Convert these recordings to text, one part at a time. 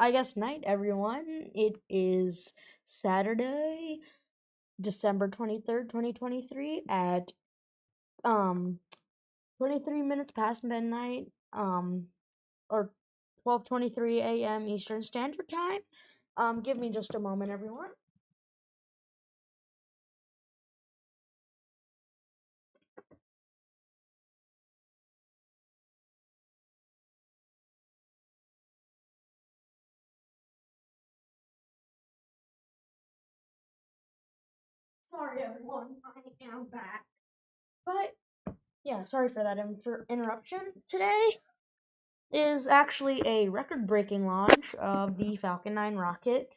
I guess night, everyone. It is Saturday, December 23rd, 2023 at 23 minutes past midnight, or 12:23 a.m. Eastern Standard Time. Give me just a moment, everyone. Sorry, everyone. I am back. But yeah, sorry for that interruption. Today is actually a record-breaking launch of the Falcon 9 rocket.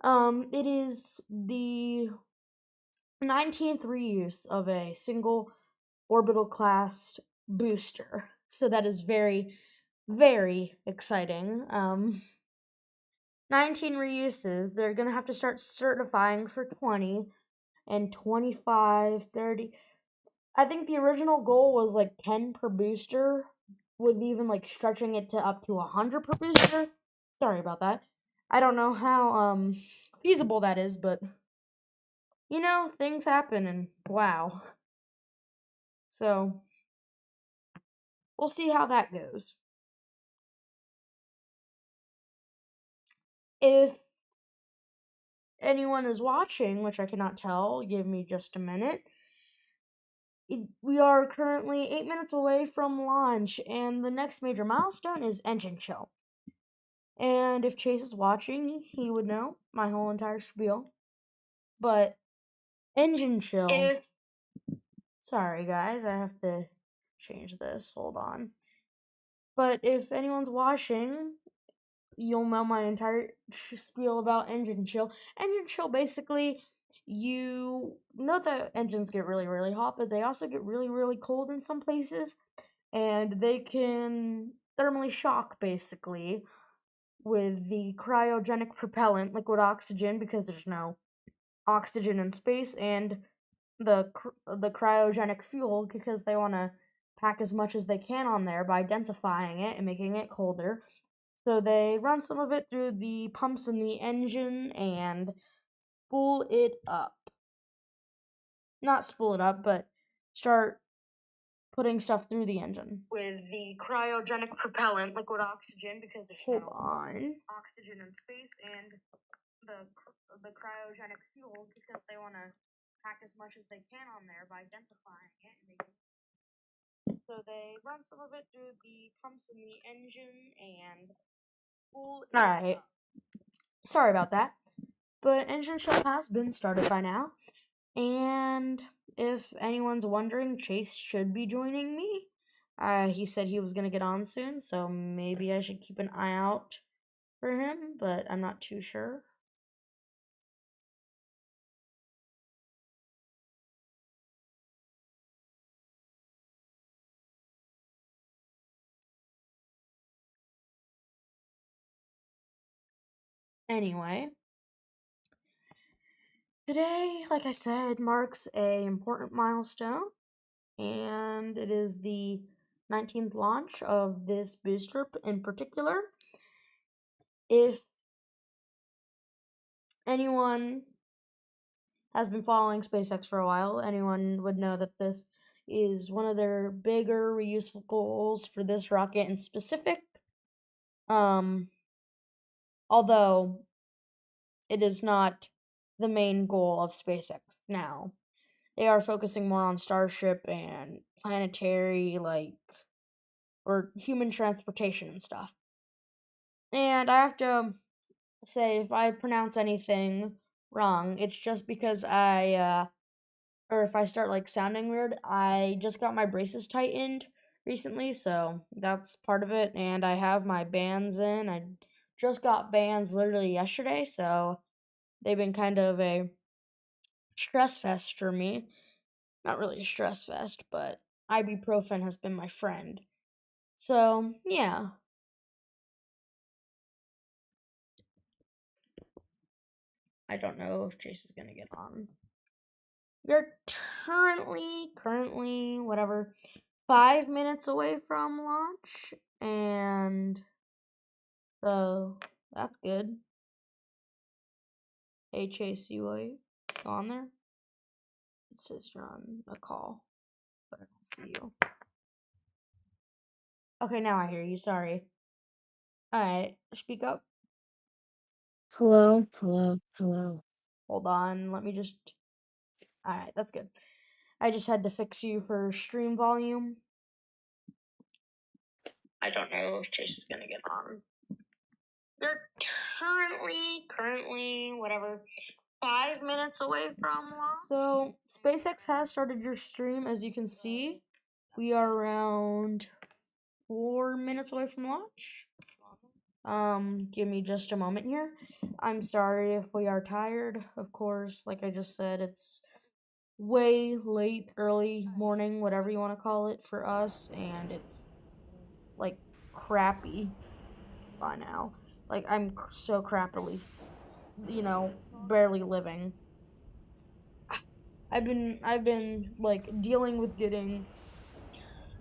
It is the 19th reuse of a single orbital class booster. So that is very, very exciting. 19 reuses. They're going to have to start certifying for 20 and 25, 30. I think the original goal was like 10 per booster, with even like stretching it to up to 100 per booster. Sorry about that. I don't know how feasible that is, but things happen and wow. So, we'll see how that goes. If anyone is watching, which I cannot tell, give me just a minute. We are currently 8 minutes away from launch, and the next major milestone is engine chill. And if Chase is watching, he would know my whole entire spiel. But engine chill. Sorry, guys, I have to change this. Hold on. But if anyone's watching, you'll know my entire spiel about engine chill. Engine chill, basically, you know that engines get really, really hot, but they also get really, really cold in some places. And they can thermally shock, basically, with the cryogenic propellant, liquid oxygen, because there's no oxygen in space, and the cryogenic fuel, because they want to pack as much as they can on there by densifying it and making it colder. So they run some of it through the pumps in the engine and spool it up. Not spool it up, but start putting stuff through the engine with the cryogenic propellant, liquid oxygen, because there's no oxygen in space, and the cryogenic fuel, because they want to pack as much as they can on there by densifying it and making. So they run some of it through the pumps in the engine and spool it up. Sorry about that. But engine chill has been started by now. And if anyone's wondering, Chase should be joining me. He said he was going to get on soon, so maybe I should keep an eye out for him, but I'm not too sure. Anyway, today, like I said, marks a important milestone, and it is the 19th launch of this booster in particular. If anyone has been following SpaceX for a while, anyone would know that this is one of their bigger reuseful goals for this rocket in specific. Although it is not the main goal of SpaceX now. They are focusing more on Starship and planetary, or human transportation and stuff. And I have to say, if I pronounce anything wrong, it's just because or if I start sounding weird, I just got my braces tightened recently, so that's part of it. And I have my bands in. I just got bands literally yesterday, so they've been kind of a stress fest for me. Not really a stress fest, but ibuprofen has been my friend. So, yeah. I don't know if Chase is gonna get on. We're currently, whatever, 5 minutes away from launch, and the That's good. Hey, Chase, you on there? It says you're on a call, but I don't see you. Okay, now I hear you. Sorry. Alright, speak up. Hello, hello, hello. Hold on, let me just... Alright, that's good. I just had to fix you for stream volume. I don't know if Chase is gonna get on. They're currently, whatever, 5 minutes away from launch. So, SpaceX has started your stream, as you can see. We are around 4 minutes away from launch. Give me just a moment here. I'm sorry if we are tired. Of course, like I just said, it's way late, early morning, whatever you want to call it for us, and it's like crappy by now. Like I'm so crappily, barely living. I've been like dealing with getting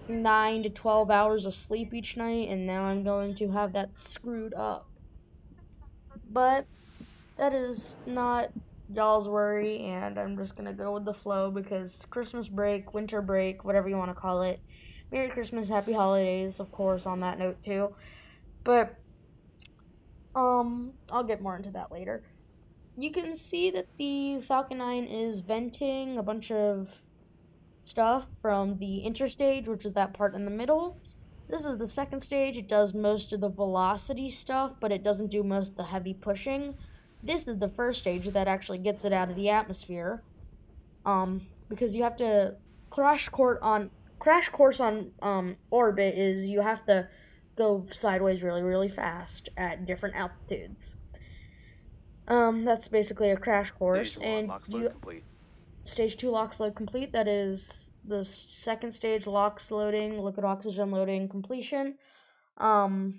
9 to 12 hours of sleep each night, and now I'm going to have that screwed up. But that is not y'all's worry, and I'm just gonna go with the flow because Christmas break, winter break, whatever you want to call it. Merry Christmas, Happy Holidays, of course, on that note too. But I'll get more into that later. You can see that the Falcon 9 is venting a bunch of stuff from the interstage, which is that part in the middle. This is the second stage. It does most of the velocity stuff, but it doesn't do most of the heavy pushing. This is the first stage that actually gets it out of the atmosphere. Because you have to crash course on orbit is you have to go sideways really, really fast at different altitudes. That's basically a crash course, and stage 2 locks load complete. That is the second stage locks loading, liquid oxygen loading completion. That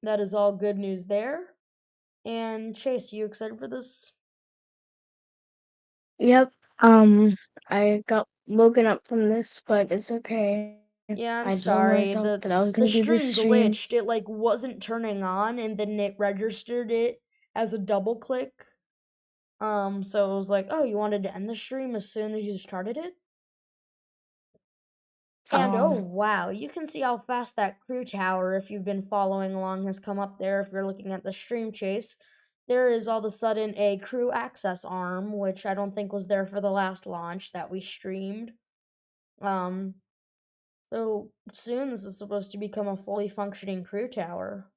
is all good news there. And Chase, you excited for this? Yep. I got woken up from this, but it's okay. Yeah, I'm I told sorry. myself The that I was the gonna do this stream stream. glitched. It like wasn't turning on, and then it registered it as a double click. So it was like, oh, you wanted to end the stream as soon as you started it? And oh Um, wow, you can see how fast that crew tower, if you've been following along, has come up there if you're looking at the stream chase. There is all of a sudden a crew access arm, which I don't think was there for the last launch that we streamed. Um, so soon this is supposed to become a fully functioning crew tower.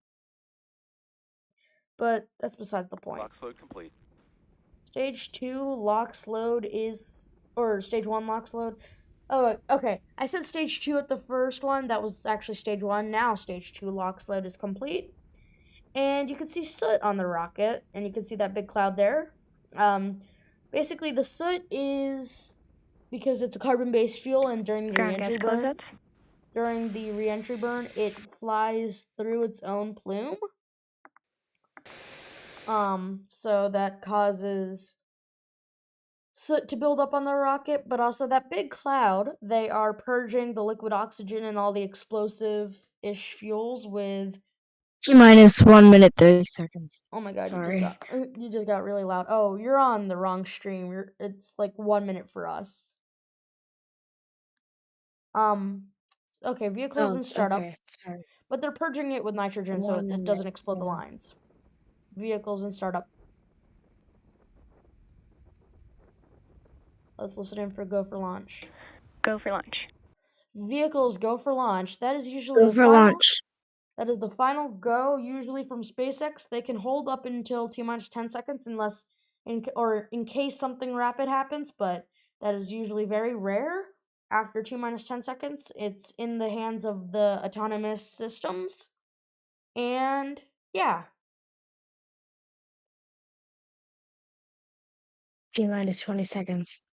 But that's beside the point. Locks load complete. Stage 2 locks load is, or stage 1 locks load. Oh, okay. I said stage 2 at the first one. That was actually stage 1. Now stage 2 locks load is complete. And you can see soot on the rocket, and you can see that big cloud there. Basically, the soot is because it's a carbon-based fuel, and during the reentry burn, it flies through its own plume. So that causes soot to build up on the rocket, but also that big cloud, they are purging the liquid oxygen and all the explosive-ish fuels with... T-minus 1 minute 30 seconds. Oh my god, Sorry. you just got really loud. Oh, you're on the wrong stream. It's like 1 minute for us. Okay, vehicles Oh, in startup, okay. Sorry. but they're purging it with nitrogen so 1 it minute. doesn't explode the Yeah. lines. Vehicles in startup. Let's listen in for go for launch. Go for launch. Vehicles go for launch. That is usually Go the for final. launch. That is the final go, usually from SpaceX. They can hold up until T-minus 10 seconds in case something rapid happens, but that is usually very rare. After T-minus 10 seconds, it's in the hands of the autonomous systems. And yeah, T-minus 20 seconds.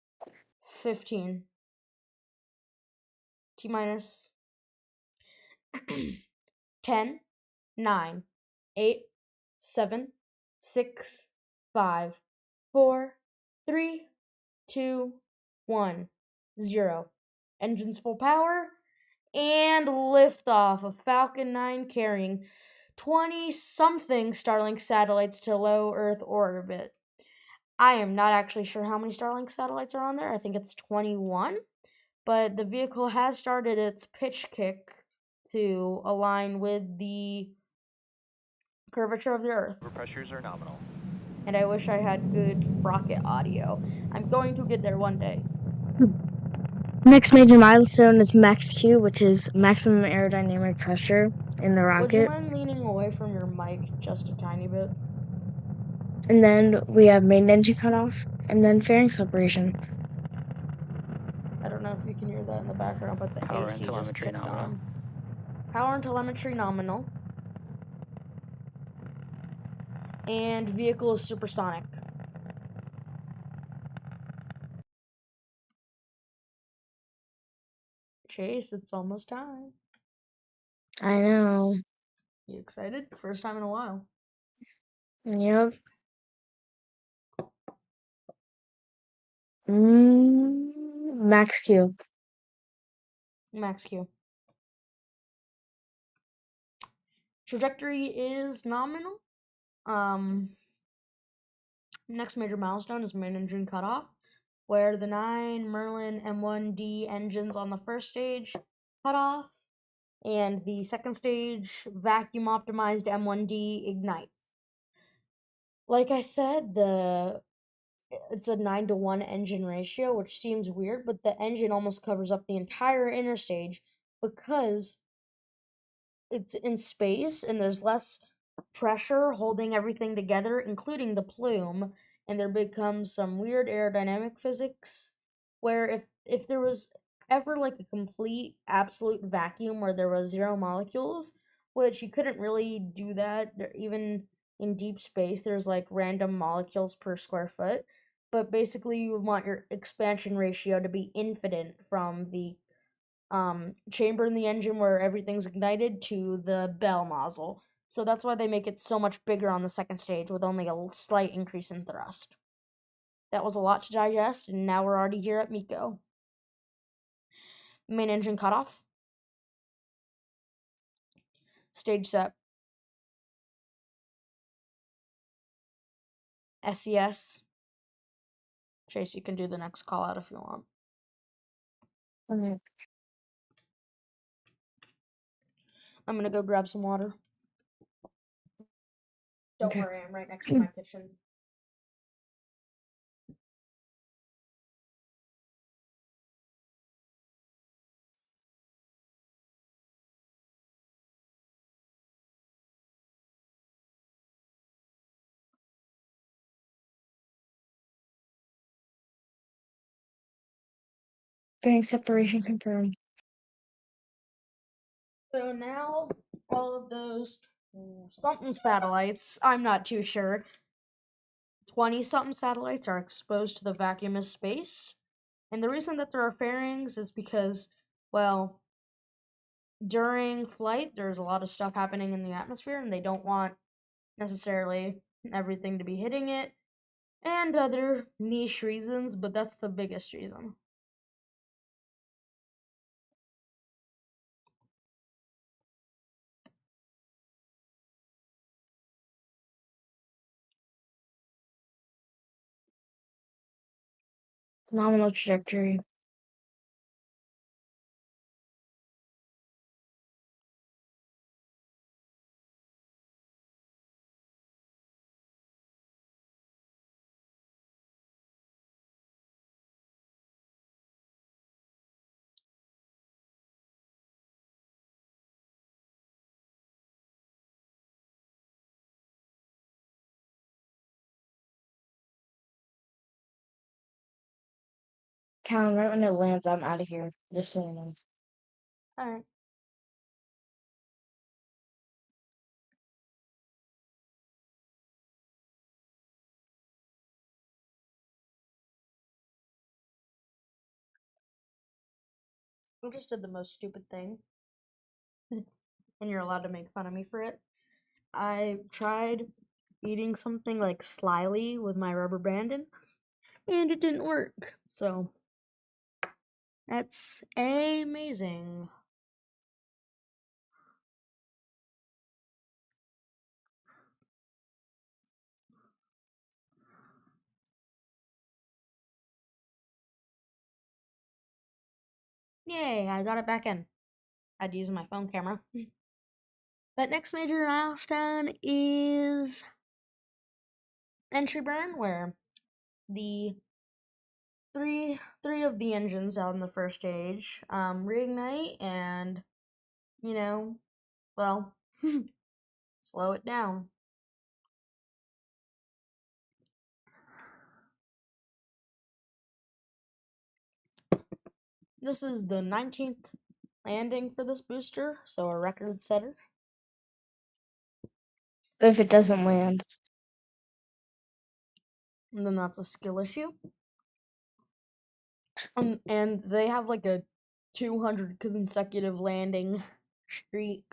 15. T-minus 10, 9, 8, 7, 6, 5, 4, 3, 2, 1, 0. Engines full power and liftoff of Falcon 9 carrying 20-something Starlink satellites to low Earth orbit. I am not actually sure how many Starlink satellites are on there. I think it's 21. But the vehicle has started its pitch kick to align with the curvature of the Earth. Pressures are nominal. And I wish I had good rocket audio. I'm going to get there one day. Next major milestone is max Q, which is maximum aerodynamic pressure in the Would you rocket. mind leaning away from your mic just a tiny bit? And then we have main engine cutoff, and then fairing separation. I don't know if you can hear that in the background, but the Power AC and just telemetry kicked nominal. on. Power and telemetry nominal. And vehicle is supersonic. Chase, it's almost time. I know. You excited? First time in a while. Yep. Max Q. Max Q. Trajectory is nominal. Next major milestone is main engine cutoff, where the 9 Merlin M1D engines on the first stage cut off, and the second stage vacuum optimized M1D ignites. Like I said, it's a 9-to-1 engine ratio, which seems weird, but the engine almost covers up the entire inner stage because it's in space and there's less pressure holding everything together, including the plume, and there becomes some weird aerodynamic physics where if there was ever like a complete absolute vacuum where there was zero molecules, which you couldn't really do that even in deep space, there's like random molecules per square foot, but basically you would want your expansion ratio to be infinite from the chamber in the engine where everything's ignited to the bell nozzle. So that's why they make it so much bigger on the second stage with only a slight increase in thrust. That was a lot to digest, and now we're already here at Miko. Main engine cutoff. Stage set. SES. Chase, you can do the next call out if you want. Okay. I'm gonna go grab some water. Don't Okay. worry, I'm right next to my kitchen. Fairing separation confirmed. So now all of those something satellites, I'm not too sure, 20-something satellites are exposed to the vacuum of space. And the reason that there are fairings is because, well, during flight, there's a lot of stuff happening in the atmosphere, and they don't want necessarily everything to be hitting it, and other niche reasons, but that's the biggest reason. Nominal trajectory. Callen, right when it lands, I'm out of here. Just so you know. Alright. I just did the most stupid thing, and you're allowed to make fun of me for it. I tried eating something like slyly with my rubber banding, and it didn't work. So that's amazing. Yay, I got it back in. I had to use my phone camera. But next major milestone is entry burn, where the three of the engines out in the first stage reignite and, you know, well, slow it down. This is the 19th landing for this booster, so a record setter. But if it doesn't land, And then that's a skill issue. And they have like a 200 consecutive landing streak.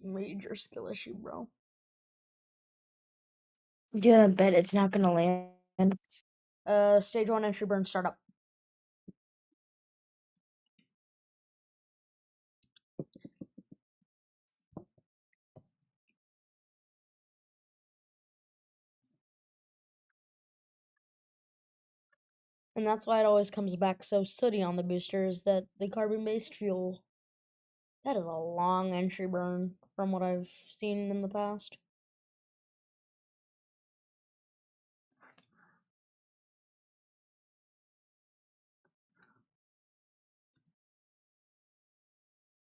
Major skill issue, bro. do you bet it's not gonna land? Stage 1 entry burn startup. And that's why it always comes back so sooty on the boosters, that the carbon-based fuel, that is a long entry burn from what I've seen in the past.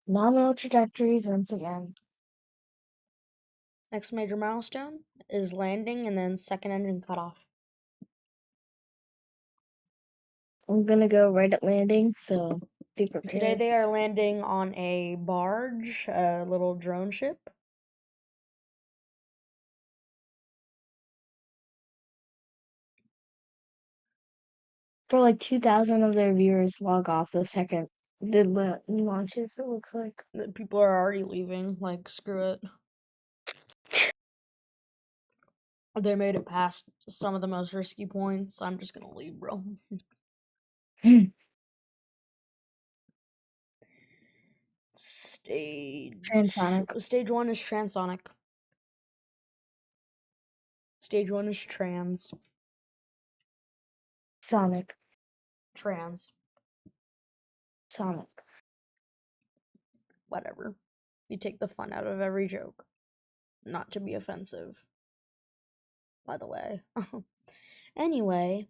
Nominal trajectories once again. Next major milestone is landing and then second engine cutoff. I'm gonna go right at landing, so be Today prepared. they are landing on a barge, a little drone ship. For like 2,000 of their viewers log off the second the launches, it looks like. People are already leaving, like, screw it. They made it past some of the most risky points. I'm just gonna leave, bro. Transonic. Stage 1 is transonic. Stage 1 is trans. Sonic. Trans. Sonic. Whatever. You take the fun out of every joke. Not to be offensive, by the way. Anyway,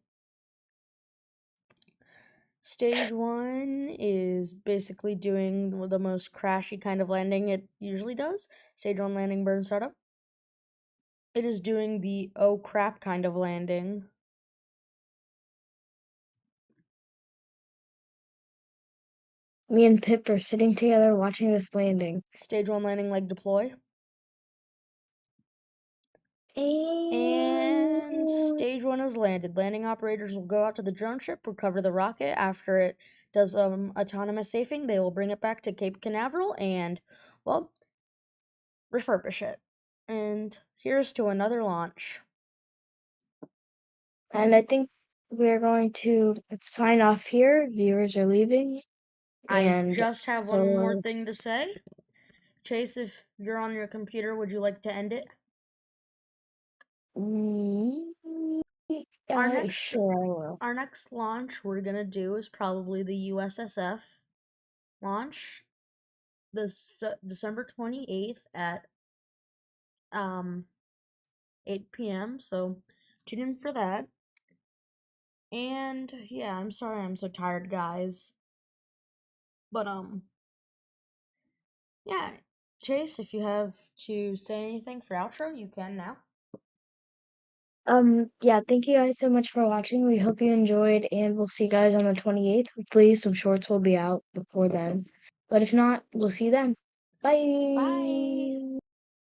stage 1 is basically doing the most crashy kind of landing it usually does. Stage 1 landing burn startup. It is doing the oh crap kind of landing. Me and Pip are sitting together watching this landing. Stage 1 landing leg deploy. And And stage 1 is landed. Landing operators will go out to the drone ship, recover the rocket. After it does autonomous safing, they will bring it back to Cape Canaveral and, well, refurbish it. And here's to another launch. I think we're going to sign off here. Viewers are leaving. I And just have one more so thing to say. Chase, if you're on your computer, would you like to end it? sure I will. Our next launch we're gonna do is probably the USSF launch, December 28th at 8 p.m. So tune in for that. And yeah, I'm sorry I'm so tired, guys. But yeah, Chase, if you have to say anything for outro, you can now. Yeah, thank you guys so much for watching. We hope you enjoyed, and we'll see you guys on the 28th. Hopefully some shorts will be out before then. But if not, we'll see you then. Bye. Bye.